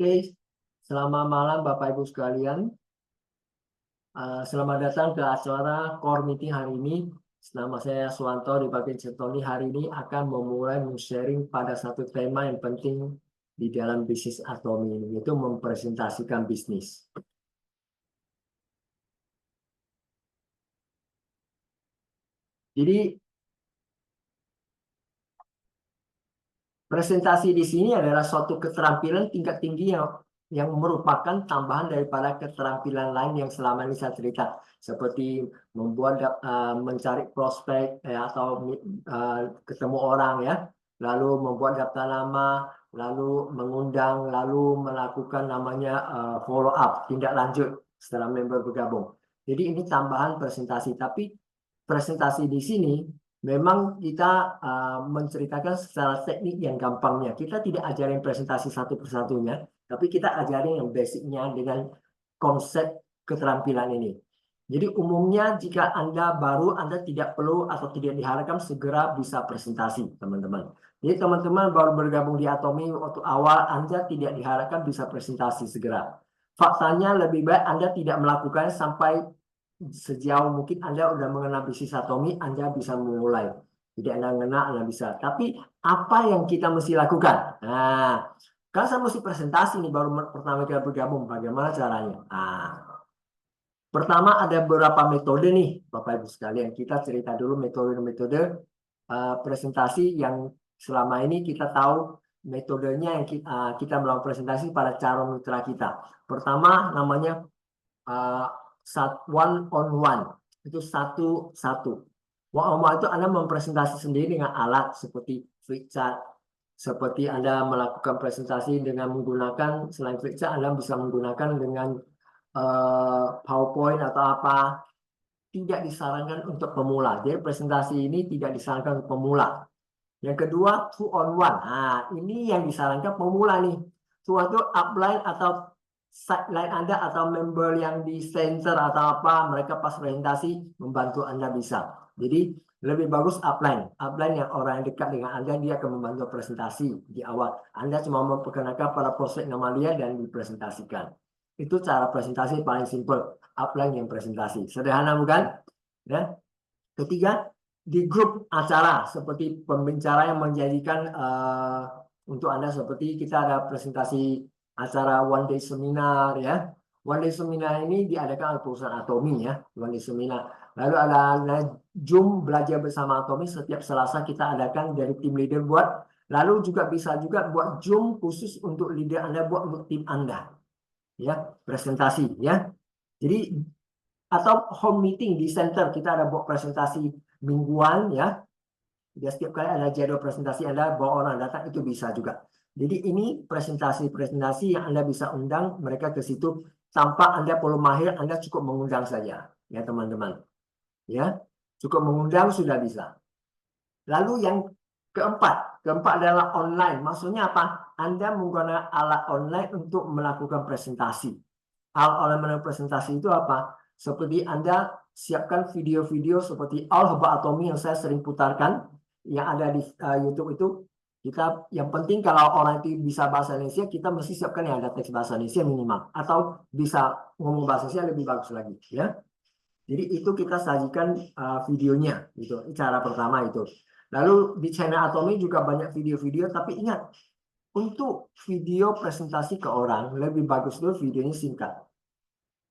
Oke, selamat malam Bapak Ibu sekalian. Selamat datang ke acara core meeting hari ini. Nama saya Suwanto di bagian Cetoni. Hari ini akan memulai sharing pada satu tema yang penting di dalam bisnis Atomi ini, yaitu mempresentasikan bisnis. Jadi presentasi di sini adalah suatu keterampilan tingkat tinggi yang merupakan tambahan daripada keterampilan lain yang selama ini saya cerita, seperti mencari prospek atau ketemu orang ya, lalu membuat daftar nama, lalu mengundang, lalu melakukan namanya follow up, tindak lanjut setelah member bergabung. Jadi ini tambahan presentasi, tapi presentasi di sini memang kita menceritakan secara teknik yang gampangnya. Kita tidak ajarin presentasi satu persatunya, tapi kita ajarin yang basicnya dengan konsep keterampilan ini. Jadi umumnya jika Anda baru, Anda tidak perlu atau tidak diharapkan segera bisa presentasi, teman-teman. Jadi teman-teman baru bergabung di Atomi waktu awal, Anda tidak diharapkan bisa presentasi segera. Faktanya lebih baik Anda tidak melakukannya sampai sejauh mungkin Anda sudah mengenal bisnis Atomi, Anda bisa memulai. Tidak Anda mengenal, Anda bisa. Tapi apa yang kita mesti lakukan? Nah, kan saya mesti presentasi nih, baru pertama kali bergabung. Bagaimana caranya? Pertama ada beberapa metode nih, Bapak Ibu sekalian. Kita cerita dulu metode-metode presentasi yang selama ini kita tahu metodenya yang kita melakukan presentasi pada calon mitra kita. Pertama namanya one on one, itu satu-satu. One on one itu Anda mempresentasi sendiri dengan alat seperti flipchart, seperti Anda melakukan presentasi dengan menggunakan, selain flipchart Anda bisa menggunakan dengan PowerPoint atau apa. Tidak disarankan untuk pemula. Jadi presentasi ini tidak disarankan untuk pemula. Yang kedua, two on one. Nah, ini yang disarankan pemula nih. Suatu upline atau sideline Anda atau member yang di center atau apa, mereka pas presentasi membantu Anda bisa. Jadi lebih bagus upline. Upline yang orang yang dekat dengan Anda, dia akan membantu presentasi di awal. Anda cuma memperkenalkan para prospek nama dia dan dipresentasikan. Itu cara presentasi paling simple. Upline yang presentasi. Sederhana bukan? Ya. Ketiga, di grup acara seperti pembicara yang menjadikan untuk Anda, seperti kita ada presentasi acara one day seminar ya. One day seminar ini diadakan oleh perusahaan Atomi ya, one day seminar. Lalu ada Zoom belajar bersama Atomi, setiap Selasa kita adakan dari tim leader buat. Lalu juga bisa juga buat Zoom khusus untuk leader Anda, buat untuk tim Anda. Ya, presentasi ya. Jadi atau home meeting di center, kita ada buat presentasi mingguan ya. Jadi setiap kali ada jadwal presentasi Anda bawa orang datang, itu bisa juga. Jadi ini presentasi yang Anda bisa undang mereka ke situ tanpa Anda perlu mahir, Anda cukup mengundang saja ya teman-teman. Ya, cukup mengundang sudah bisa. Lalu yang keempat adalah online. Maksudnya apa? Anda menggunakan alat online untuk melakukan presentasi. Alat online melakukan presentasi itu apa? Seperti Anda siapkan video-video seperti All About Atomi yang saya sering putarkan, yang ada di YouTube itu. Kita yang penting kalau orang itu bisa bahasa Indonesia, kita mesti siapkan yang ada teks bahasa Indonesia minimal, atau bisa ngomong bahasa Indonesia lebih bagus lagi ya. Jadi itu kita sajikan videonya, gitu. Cara pertama itu. Lalu di channel Atomi juga banyak video-video, tapi ingat, untuk video presentasi ke orang lebih bagus dulu videonya singkat.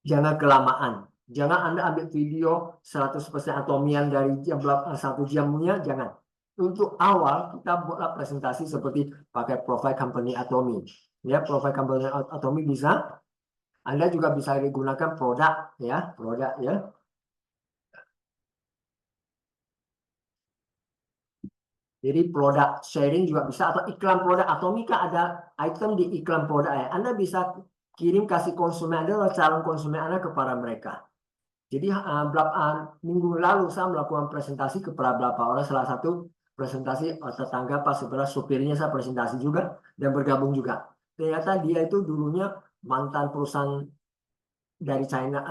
Jangan kelamaan. Jangan Anda ambil video 100% atomian dari jam 1 jamnya, jangan. Untuk awal kita buatlah presentasi seperti pakai profile company Atomi. Ya, profile company Atomi bisa. Anda juga bisa digunakan produk ya, Jadi produk sharing juga bisa, atau iklan produk Atomika, ada item di iklan produk ya. Anda bisa kirim kasih konsumen Anda atau calon konsumen Anda kepada mereka. Jadi minggu lalu saya melakukan presentasi kepada beberapa orang, salah satu presentasi tetangga pas sebelah, supirnya saya presentasi juga dan bergabung juga. Ternyata dia itu dulunya mantan perusahaan dari China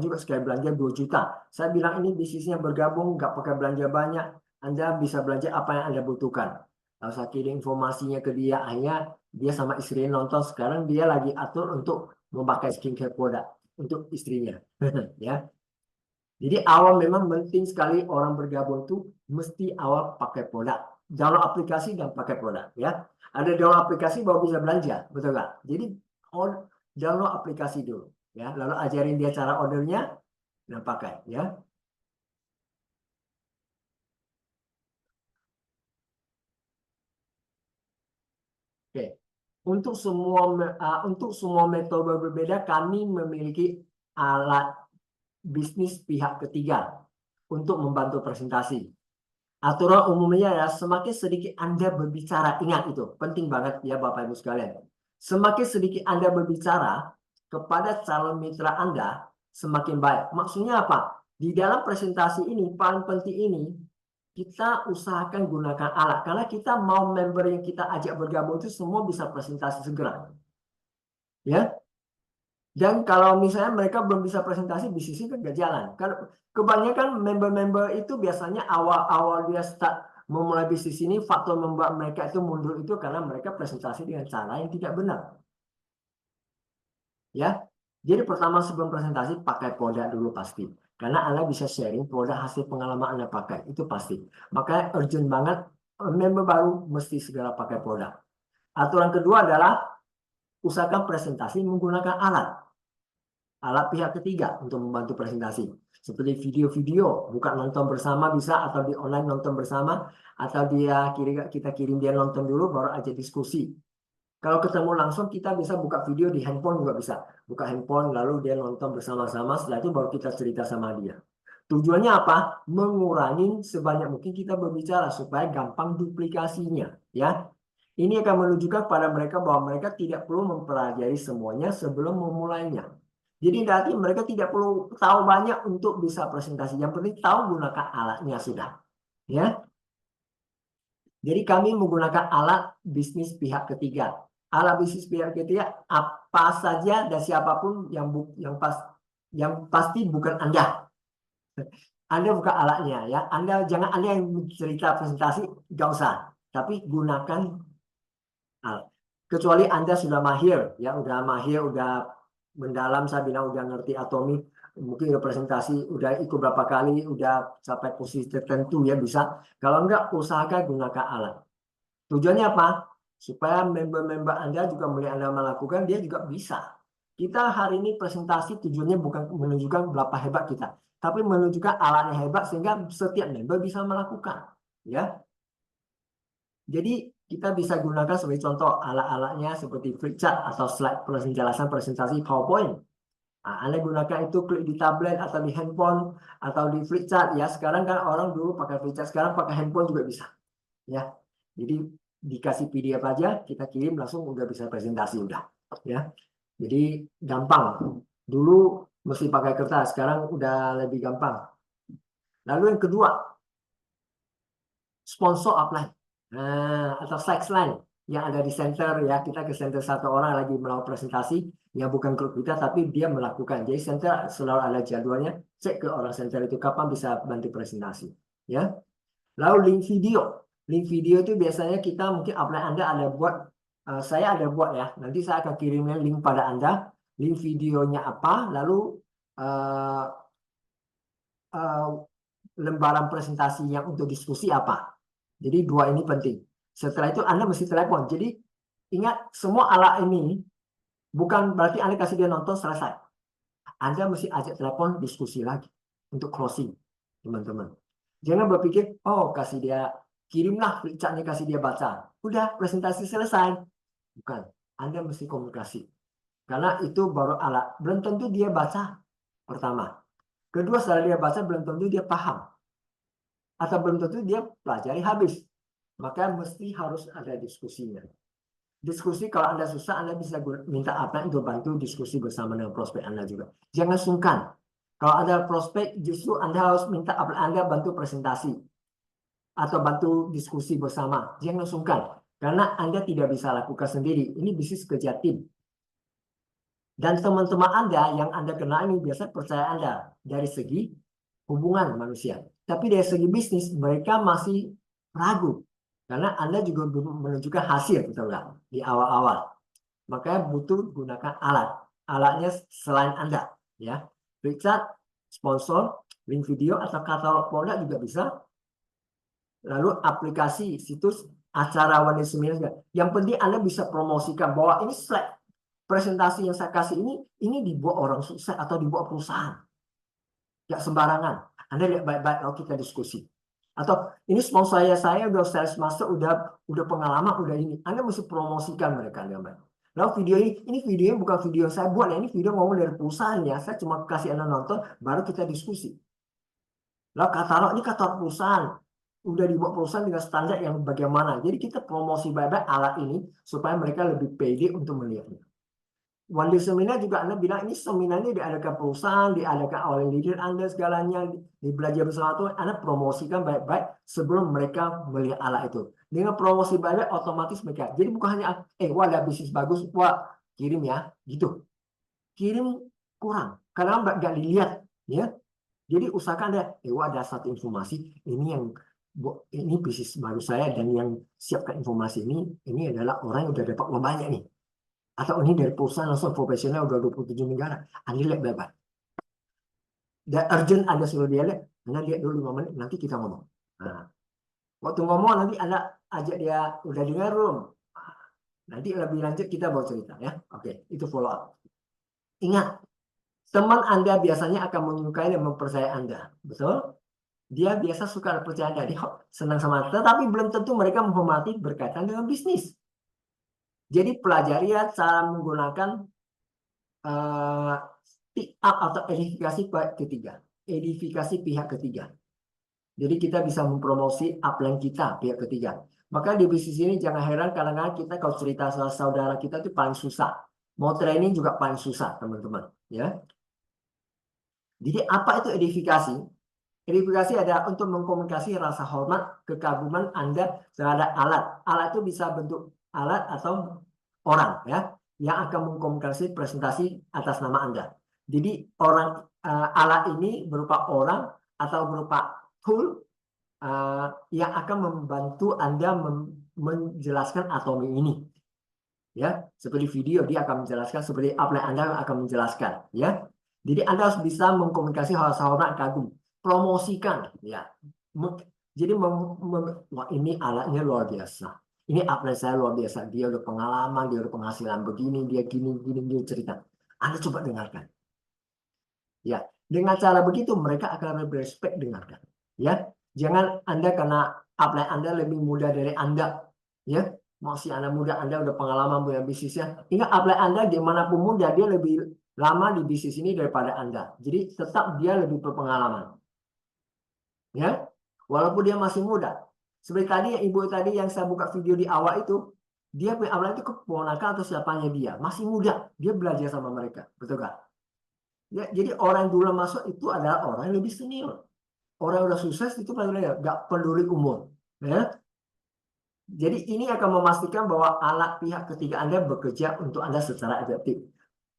juga, sekali belanja 2 juta. Saya bilang ini bisnisnya bergabung, nggak pakai belanja banyak. Anda bisa belanja apa yang Anda butuhkan. Kalau saya kirim informasinya ke dia, akhirnya dia sama istrinya nonton. Sekarang dia lagi atur untuk memakai skincare produk untuk istrinya. Ya. Jadi awal memang penting sekali orang bergabung tuh mesti awal pakai produk. Download aplikasi dan pakai produk. Ya. Ada download aplikasi baru bisa belanja, betul nggak? Jadi download aplikasi dulu. Ya. Lalu ajarin dia cara ordernya dan pakai. Ya. Oke. Untuk semua metode berbeda, kami memiliki alat bisnis pihak ketiga untuk membantu presentasi. Aturan umumnya ya, semakin sedikit Anda berbicara, ingat itu, penting banget ya Bapak Ibu sekalian. Semakin sedikit Anda berbicara kepada calon mitra Anda, semakin baik. Maksudnya apa? Di dalam presentasi ini, paling penting ini, kita usahakan gunakan alat. Karena kita mau member yang kita ajak bergabung itu semua bisa presentasi segera. Ya, dan kalau misalnya mereka belum bisa presentasi, bisnisnya kan gak jalan. Kan kebanyakan member-member itu biasanya awal-awal dia start memulai bisnis ini, faktor membuat mereka itu mundur itu karena mereka presentasi dengan cara yang tidak benar. Ya, jadi pertama sebelum presentasi pakai produk dulu pasti. Karena Anda bisa sharing produk hasil pengalaman Anda pakai, itu pasti. Makanya urgent banget, member baru mesti segera pakai produk. Aturan kedua adalah usahakan presentasi menggunakan alat pihak ketiga untuk membantu presentasi. Seperti video-video, bukan nonton bersama bisa, atau di online nonton bersama, atau kita kirim dia nonton dulu, baru aja diskusi. Kalau ketemu langsung, kita bisa buka video di handphone juga bisa. Buka handphone, lalu dia nonton bersama-sama, setelah itu baru kita cerita sama dia. Tujuannya apa? Mengurangi sebanyak mungkin kita berbicara, supaya gampang duplikasinya. Ya, ini akan menunjukkan pada mereka bahwa mereka tidak perlu mempelajari semuanya sebelum memulainya. Jadi nanti mereka tidak perlu tahu banyak untuk bisa presentasi. Yang penting tahu gunakan alatnya sudah. Ya. Jadi kami menggunakan alat bisnis pihak ketiga. Alat bisnis pihak ketiga apa saja dan siapapun yang pasti bukan Anda. Anda buka alatnya ya. Jangan Anda yang cerita presentasi, nggak usah. Tapi gunakan alat. Kecuali Anda sudah mahir, ya udah mendalam, saya bilang udah ngerti atomi, mungkin udah presentasi, udah ikut berapa kali, udah sampai posisi tertentu ya bisa. Kalau enggak, usahakan gunakan alat. Tujuannya apa? Supaya member-member Anda juga melihat Anda melakukan, dia juga bisa. Kita hari ini presentasi tujuannya bukan menunjukkan berapa hebat kita, tapi menunjukkan alatnya hebat sehingga setiap member bisa melakukan. Ya, jadi kita bisa gunakan sebagai contoh alat-alatnya seperti flipchart atau slide penjelasan presentasi PowerPoint. Nah, Anda gunakan itu klik di tablet atau di handphone atau di flipchart ya. Sekarang kan orang dulu pakai flipchart, sekarang pakai handphone juga bisa. Ya, jadi dikasih PDF aja, kita kirim langsung udah bisa presentasi udah. Ya, jadi gampang. Dulu mesti pakai kertas, sekarang udah lebih gampang. Lalu yang kedua, sponsor upline. Atau flex line yang ada di center ya, kita ke center satu orang lagi melakukan presentasi yang bukan grup kita tapi dia melakukan, jadi center selalu ada jadwalnya, cek ke orang center itu kapan bisa bantu presentasi ya. Lalu link video itu biasanya kita mungkin upline Anda ada buat, saya ada buat ya, nanti saya akan kirimnya link pada Anda, link videonya apa, lalu uh, uh, lembaran presentasi yang untuk diskusi apa. Jadi dua ini penting. Setelah itu Anda mesti telepon. Jadi ingat semua alat ini bukan berarti Anda kasih dia nonton selesai. Anda mesti ajak telepon diskusi lagi untuk closing, teman-teman. Jangan berpikir, oh kasih dia, kirimlah flipchartnya kasih dia baca. Udah presentasi selesai. Bukan. Anda mesti komunikasi. Karena itu baru alat. Belum tentu dia baca pertama. Kedua, setelah dia baca belum tentu dia paham. Atau belum tentu dia pelajari habis. Maka mesti harus ada diskusinya. Diskusi kalau Anda susah, Anda bisa minta apa untuk bantu diskusi bersama dengan prospek Anda juga. Jangan sungkan. Kalau ada prospek, justru Anda harus minta Anda bantu presentasi. Atau bantu diskusi bersama. Jangan sungkan. Karena Anda tidak bisa lakukan sendiri. Ini bisnis kerja tim. Dan teman-teman Anda yang Anda kenal ini biasa percaya Anda dari segi hubungan manusia. Tapi dari segi bisnis, mereka masih ragu. Karena Anda juga menunjukkan hasil, betul nggak? Di awal-awal. Makanya butuh gunakan alat. Alatnya selain Anda, ya. Richard, sponsor, link video atau katalog produk juga bisa. Lalu aplikasi, situs, acara one day seminar. Yang penting Anda bisa promosikan bahwa ini slide presentasi yang saya kasih ini dibuat orang sukses atau dibuat perusahaan. Nggak sembarangan. Anda lihat baik-baik, lalu kita diskusi. Atau ini sponsor saya udah sales master, udah pengalaman, udah ini. Anda mesti promosikan mereka dengan baik. Lalu video ini videonya bukan video yang saya buat ya, ini video ngomong dari perusahaan ya. Saya cuma kasih Anda nonton, baru kita diskusi. Lalu katalog, ini katalog perusahaan. Udah dibuat perusahaan dengan standar yang bagaimana. Jadi kita promosi baik-baik alat ini supaya mereka lebih pede untuk melihatnya. One day seminar juga Anda bilang ini seminarnya diadakan perusahaan, diadakan oleh leader Anda segalanya, di belajar bersama Tuhan, Anda promosikan baik-baik sebelum mereka melihat alat itu. Dengan promosi baik-baik otomatis mereka. Jadi bukan hanya wah ada bisnis bagus, wah kirim ya, gitu. Kirim kurang karena nggak dilihat, ya. Jadi usahakan ada, wah ada satu informasi ini bisnis baru saya dan yang siapkan informasi ini adalah orang yang udah dapat uang banyak nih. Atau ini dari perusahaan langsung profesional udah 27 negara. Anda lihat bebas. Dan urgent Anda suruh dia lihat, Anda lihat dulu 5 menit, nanti kita ngomong. Nah, waktu ngomong nanti Anda ajak dia, udah dengar belum? Nanti lebih lanjut kita bawa cerita ya. Oke, itu follow up. Ingat, teman Anda biasanya akan menyukai dan mempercayai Anda. Betul? Dia biasa suka percaya Anda, dia senang sama Anda, tetapi belum tentu mereka menghormati berkaitan dengan bisnis. Jadi pelajari ya cara menggunakan pick up atau edifikasi pihak ketiga. Edifikasi pihak ketiga. Jadi kita bisa mempromosi upline kita pihak ketiga. Maka di bisnis ini jangan heran kadang-kadang kita kalau cerita saudara kita itu paling susah. Mau training juga paling susah, teman-teman. Ya. Jadi apa itu edifikasi? Edifikasi adalah untuk mengkomunikasi rasa hormat, kekaguman Anda terhadap alat. Alat itu bisa bentuk alat atau orang ya yang akan mengkomunikasi presentasi atas nama Anda. Jadi alat ini berupa orang atau berupa tool yang akan membantu Anda menjelaskan atomi ini. Ya, seperti video dia akan menjelaskan, seperti upline Anda akan menjelaskan, ya. Jadi Anda harus bisa mengkomunikasi rasa hormat, kagum, promosikan, ya. Jadi wah ini alatnya luar biasa. Ini upline saya luar biasa. Dia udah pengalaman, dia udah penghasilan begini, dia gini, dia cerita. Anda coba dengarkan. Ya, dengan cara begitu mereka akan lebih respect dengarkan. Ya, jangan Anda karena upline Anda lebih muda dari Anda, ya. Masih anak muda, Anda udah pengalaman punya bisnisnya. Ingat upline Anda dimanapun muda, dia lebih lama di bisnis ini daripada Anda. Jadi tetap dia lebih berpengalaman. Ya, walaupun dia masih muda. Seperti tadi yang ibu tadi yang saya buka video di awal itu, dia punya upline itu keponakan atau siapanya dia. Masih muda, dia belajar sama mereka. Betul nggak? Ya, jadi orang yang dulu masuk itu adalah orang yang lebih senior. Orang yang udah sukses itu nggak peduli umur. Ya. Jadi ini akan memastikan bahwa alat pihak ketiga Anda bekerja untuk Anda secara efektif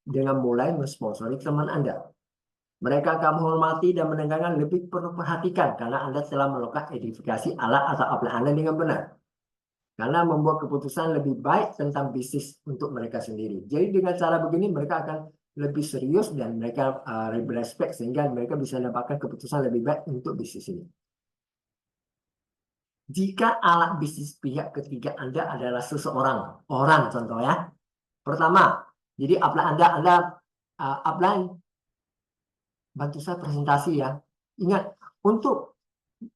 dengan mulai mensponsori teman Anda. Mereka akan menghormati dan mendengarkan lebih perlu perhatikan karena Anda telah melakukan edifikasi alat atau upline Anda dengan benar. Karena membuat keputusan lebih baik tentang bisnis untuk mereka sendiri. Jadi dengan cara begini mereka akan lebih serius dan mereka lebih respect sehingga mereka bisa mendapatkan keputusan lebih baik untuk bisnis ini. Jika alat bisnis pihak ketiga Anda adalah seseorang, orang contoh ya. Pertama, jadi upline Anda upline bantu saya presentasi ya. Ingat, untuk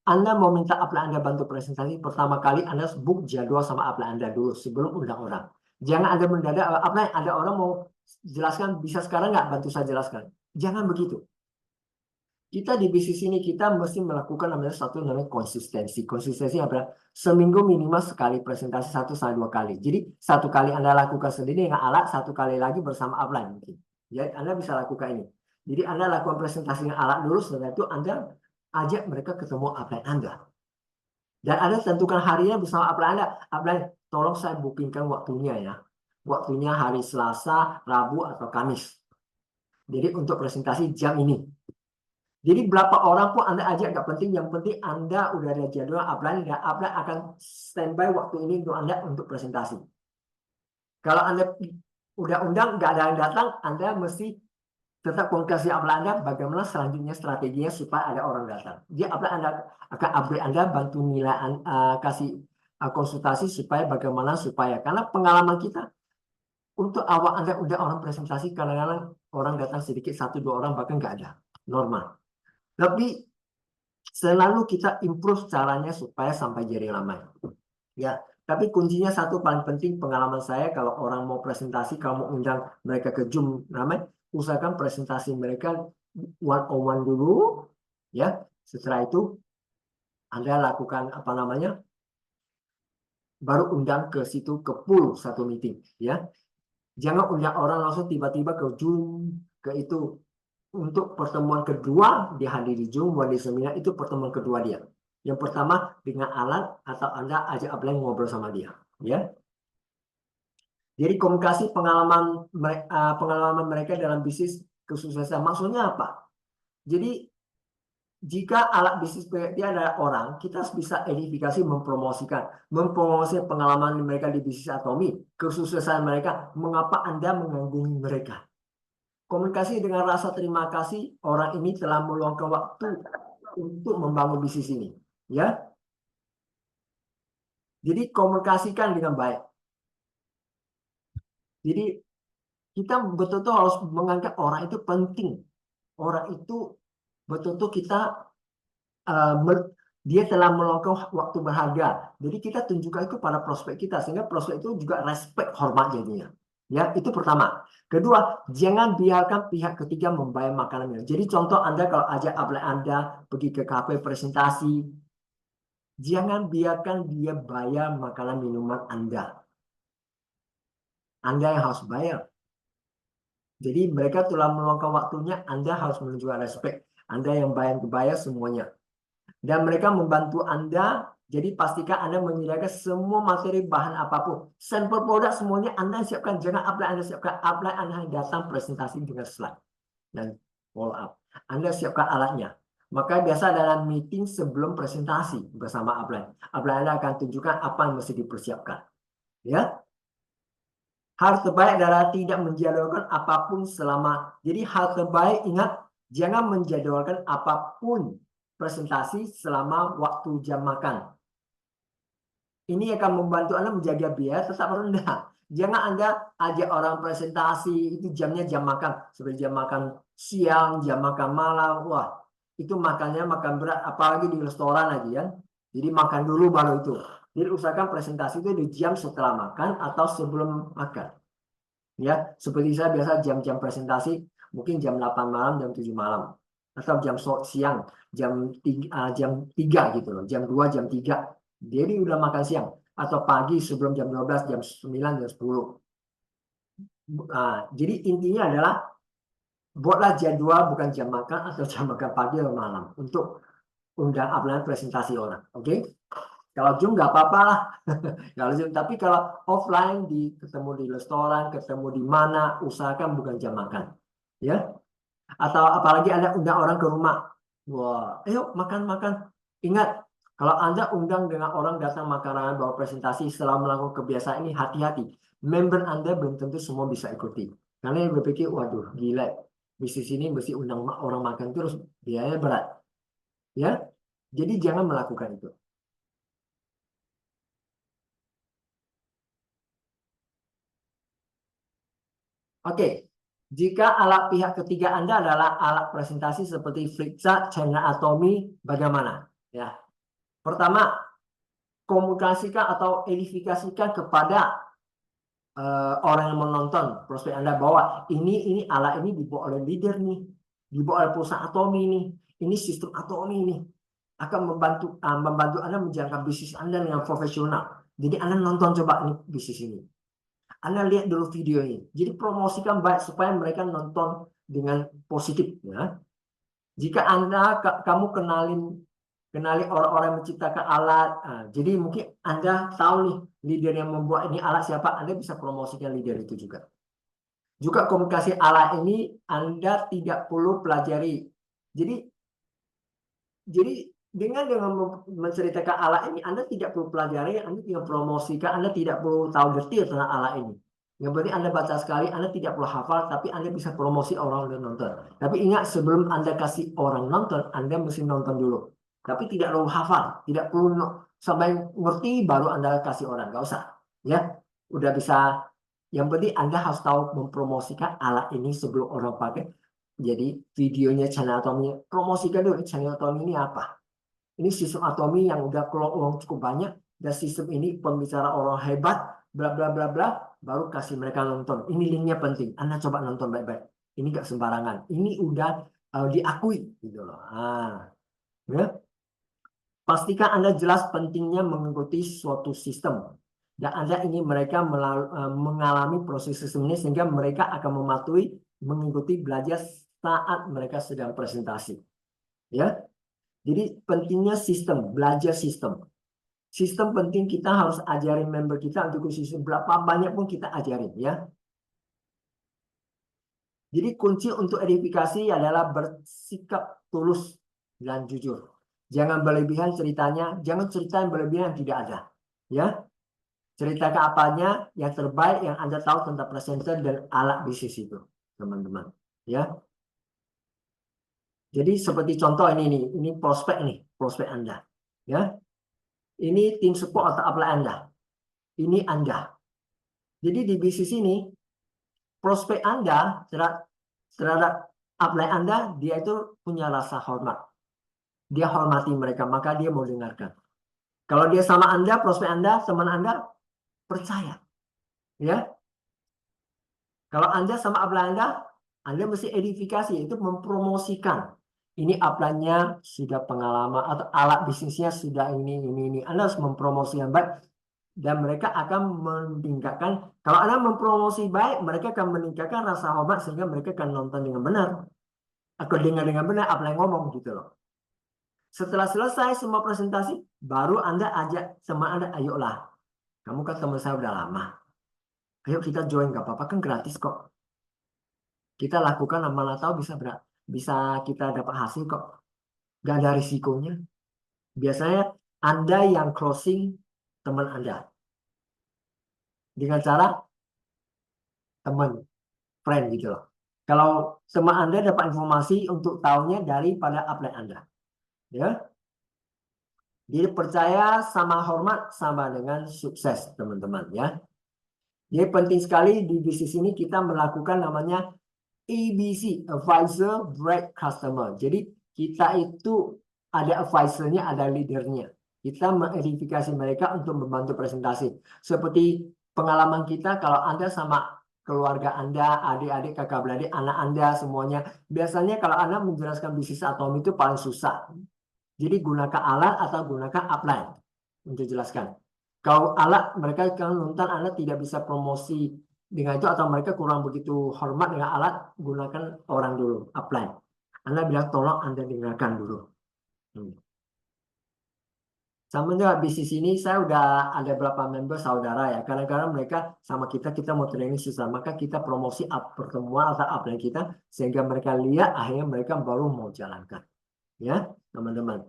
Anda mau minta upline Anda bantu presentasi, pertama kali Anda book jadwal sama upline Anda dulu sebelum undang orang. Jangan Anda mendadak upline ada orang mau jelaskan bisa sekarang nggak bantu saya jelaskan. Jangan begitu. Kita di bisnis ini kita mesti melakukan namanya konsistensi. Konsistensi apa? Seminggu minimal sekali presentasi 1-2 kali. Jadi 1 kali Anda lakukan sendiri dengan alat, 1 kali lagi bersama upline. Jadi Anda bisa lakukan ini. Jadi Anda lakukan presentasi dengan alat dulu, setelah itu Anda ajak mereka ketemu upline Anda. Dan Anda tentukan harinya bersama upline Anda. Upline, tolong saya bookingkan waktunya ya. Waktunya hari Selasa, Rabu, atau Kamis. Jadi untuk presentasi jam ini. Jadi berapa orang pun Anda ajak nggak penting, yang penting Anda udah ada jadwal upline, dan upline akan standby waktu ini untuk Anda untuk presentasi. Kalau Anda udah undang nggak ada yang datang, Anda mesti tetap komunikasi upline Anda bagaimana selanjutnya strateginya supaya ada orang datang. Dia upline Anda akan upgrade Anda, bantu nilai, kasih konsultasi supaya bagaimana supaya, karena pengalaman kita untuk awal Anda udah orang presentasi, kadang-kadang orang datang sedikit, 1-2 orang bahkan nggak ada, normal. Tapi selalu kita improve caranya supaya sampai jadi ramai. Ya, tapi kuncinya satu paling penting pengalaman saya, kalau orang mau presentasi, kalau mau undang mereka ke Zoom ramai, usahakan presentasi mereka one on one dulu, ya. Setelah itu Anda lakukan apa namanya, baru undang ke situ, ke pool satu meeting, ya. Jangan undang orang langsung tiba-tiba ke Zoom, ke itu. Untuk pertemuan kedua dia hadir di Zoom, di seminar, itu pertemuan kedua dia. Yang pertama dengan alat atau Anda ajak upline ngobrol sama dia, ya. Jadi komunikasi pengalaman mereka dalam bisnis kesuksesan. Maksudnya apa? Jadi jika alat bisnis dia adalah orang, kita bisa edifikasi, mempromosikan pengalaman mereka di bisnis Atomi, kesuksesan mereka, mengapa Anda mengagumi mereka. Komunikasi dengan rasa terima kasih, orang ini telah meluangkan waktu untuk membangun bisnis ini, ya. Jadi komunikasikan dengan baik. Jadi kita betul-betul harus menganggap orang itu penting. Orang itu betul-betul kita dia telah meluangkan waktu berharga. Jadi kita tunjukkan itu pada prospek kita, sehingga prospek itu juga respect, hormat jadinya. Ya, itu pertama. Kedua, jangan biarkan pihak ketiga membayar makanan. Jadi contoh Anda kalau ajak upline Anda pergi ke kafe presentasi, jangan biarkan dia bayar makanan minuman Anda. Anda yang harus bayar. Jadi mereka telah meluangkan waktunya, Anda harus menunjukkan respect. Anda yang bayar semuanya. Dan mereka membantu Anda, jadi pastikan Anda menyediakan semua materi bahan apapun. Sampel produk semuanya Anda siapkan, jangan upline Anda siapkan. Upline Anda datang presentasi dengan slide dan follow up. Anda siapkan alatnya. Maka biasa dalam meeting sebelum presentasi bersama upline. Upline Anda akan tunjukkan apa yang mesti dipersiapkan. Ya. Hal terbaik adalah tidak menjadwalkan apapun selama. Jadi hal terbaik, ingat, jangan menjadwalkan apapun presentasi selama waktu jam makan. Ini akan membantu Anda menjaga biaya tetap rendah. Jangan Anda ajak orang presentasi, itu jamnya jam makan. Seperti jam makan siang, jam makan malam. Wah, itu makannya makan berat, apalagi di restoran lagi ya. Jadi makan dulu baru itu. Jadi usahakan presentasi itu di jam setelah makan atau sebelum makan. Ya, seperti saya biasa jam-jam presentasi mungkin jam 8 malam, jam 7 malam, atau jam siang, jam 3 gitu loh, jam 2, jam 3. Jadi udah makan siang, atau pagi sebelum jam 12, jam 9, jam 10. Jadi intinya adalah buatlah jadwal bukan jam makan atau jam makan pagi atau malam untuk undang upline presentasi orang. Oke? Kalau Zoom nggak apa-apa lah. Kalau Zoom, tapi kalau offline ketemu di restoran, ketemu di mana, usahakan bukan jam makan. Ya. Atau apalagi Anda undang orang ke rumah. Wah, ayo makan-makan. Ingat, kalau Anda undang dengan orang datang makanan bawa presentasi setelah melakukan kebiasaan ini, hati-hati. Member Anda belum tentu semua bisa ikuti. Karena yang berpikir, waduh, gila. Bisnis ini mesti undang orang makan terus, biayanya berat. Ya. Jadi jangan melakukan itu. Oke, jika alat pihak ketiga Anda adalah alat presentasi seperti Flipchart, Channel Atomy, bagaimana? Ya, pertama, komunikasikan atau edifikasikan kepada orang yang menonton, prospek Anda, bahwa ini alat ini dibawa oleh leader nih, dibawa oleh perusahaan Atomy nih, ini sistem Atomy nih, akan membantu Anda menjalankan bisnis Anda dengan profesional. Jadi Anda nonton coba nih bisnis ini. Anda lihat dulu video ini. Jadi promosikan baik supaya mereka nonton dengan positif. Ya. Jika kamu kenali orang-orang yang menciptakan alat, jadi mungkin Anda tahu nih leader yang membuat ini alat siapa, Anda bisa promosikan leader itu juga. Juga komunikasi alat ini Anda tidak perlu pelajari. Jadi Jadi dengan menceritakan alat ini, Anda tidak perlu pelajari, Anda tinggal promosikan, Anda tidak perlu tahu detail tentang alat ini. Yang penting Anda baca sekali, Anda tidak perlu hafal, tapi Anda bisa promosi orang untuk nonton. Tapi ingat, sebelum Anda kasih orang nonton, Anda mesti nonton dulu. Tapi tidak perlu hafal, tidak perlu sampai ngerti baru Anda kasih orang, nggak usah. Ya, udah bisa. Yang penting Anda harus tahu mempromosikan alat ini sebelum orang pakai. Jadi videonya channel Atomi, promosikan dulu channel Atomi ini apa. Ini sistem Atomi yang udah keluar uang cukup banyak, dan sistem ini pembicara orang hebat, bla bla bla bla, baru kasih mereka nonton. Ini linknya penting, Anda coba nonton baik-baik. Ini nggak sembarangan, ini udah diakui gitu loh. Ya. Pastikan Anda jelas pentingnya mengikuti suatu sistem. Dan Anda ingin mereka mengalami proses sistem ini sehingga mereka akan mematuhi mengikuti belajar saat mereka sedang presentasi. Ya. Jadi pentingnya sistem, belajar sistem. Sistem penting, kita harus ajarin member kita untuk sistem, berapa banyak pun kita ajarin ya. Jadi kunci untuk edifikasi adalah bersikap tulus dan jujur. Jangan berlebihan ceritanya, jangan cerita yang berlebihan yang tidak ada. Ya, ceritakan apanya yang terbaik yang Anda tahu tentang presenter dan alat bisnis itu, teman-teman. Ya. Jadi seperti contoh ini prospek nih, prospek Anda. Ya. Ini tim support atau apply Anda. Ini Anda. Jadi di bisnis ini, prospek Anda terhadap apply Anda, dia itu punya rasa hormat. Dia hormati mereka, maka dia mau dengarkan. Kalau dia sama Anda, prospek Anda, teman Anda, percaya. Ya. Kalau Anda sama apply Anda mesti edifikasi, itu mempromosikan. Ini apply-nya sudah pengalaman atau alat bisnisnya sudah ini. Anda harus mempromosikan baik. Dan mereka akan meningkatkan, kalau Anda mempromosi baik, mereka akan meningkatkan rasa hormat sehingga mereka akan nonton dengan benar. Aku dengar dengan benar apa yang ngomong gitu loh. Setelah selesai semua presentasi, baru Anda ajak teman Anda, ayolah. Kamu kan teman saya udah lama. Ayo kita join, gak apa-apa, kan gratis kok. Kita lakukan, mana tahu bisa kita dapat hasil kok. Gak ada risikonya. Biasanya Anda yang closing teman Anda. Dengan cara teman, friend gitu loh. Kalau teman Anda dapat informasi untuk tahunya daripada apply Anda. Ya. Jadi percaya sama hormat sama dengan sukses, teman-teman ya. Jadi penting sekali di bisnis ini kita melakukan namanya ABC, Advisor Break Customer. Jadi kita itu ada advisornya, ada leadernya. Kita mengedifikasi mereka untuk membantu presentasi. Seperti pengalaman kita, kalau Anda sama keluarga Anda, adik-adik, kakak beradik, anak Anda semuanya, biasanya kalau Anda menjelaskan bisnis Atomi itu paling susah. Jadi gunakan alat atau gunakan upline untuk jelaskan. Kalau alat, mereka akan nonton Anda tidak bisa promosi dengan itu, atau mereka kurang begitu hormat dengan alat, gunakan orang dulu, upline. Anda bilang tolong Anda dengarkan dulu. Sama juga bisnis ini, saya udah ada beberapa member saudara ya. Kadang-kadang mereka sama kita mau training susah, maka kita promosi pertemuan atau upline kita, sehingga mereka lihat, akhirnya mereka baru mau jalankan. Ya, teman-teman.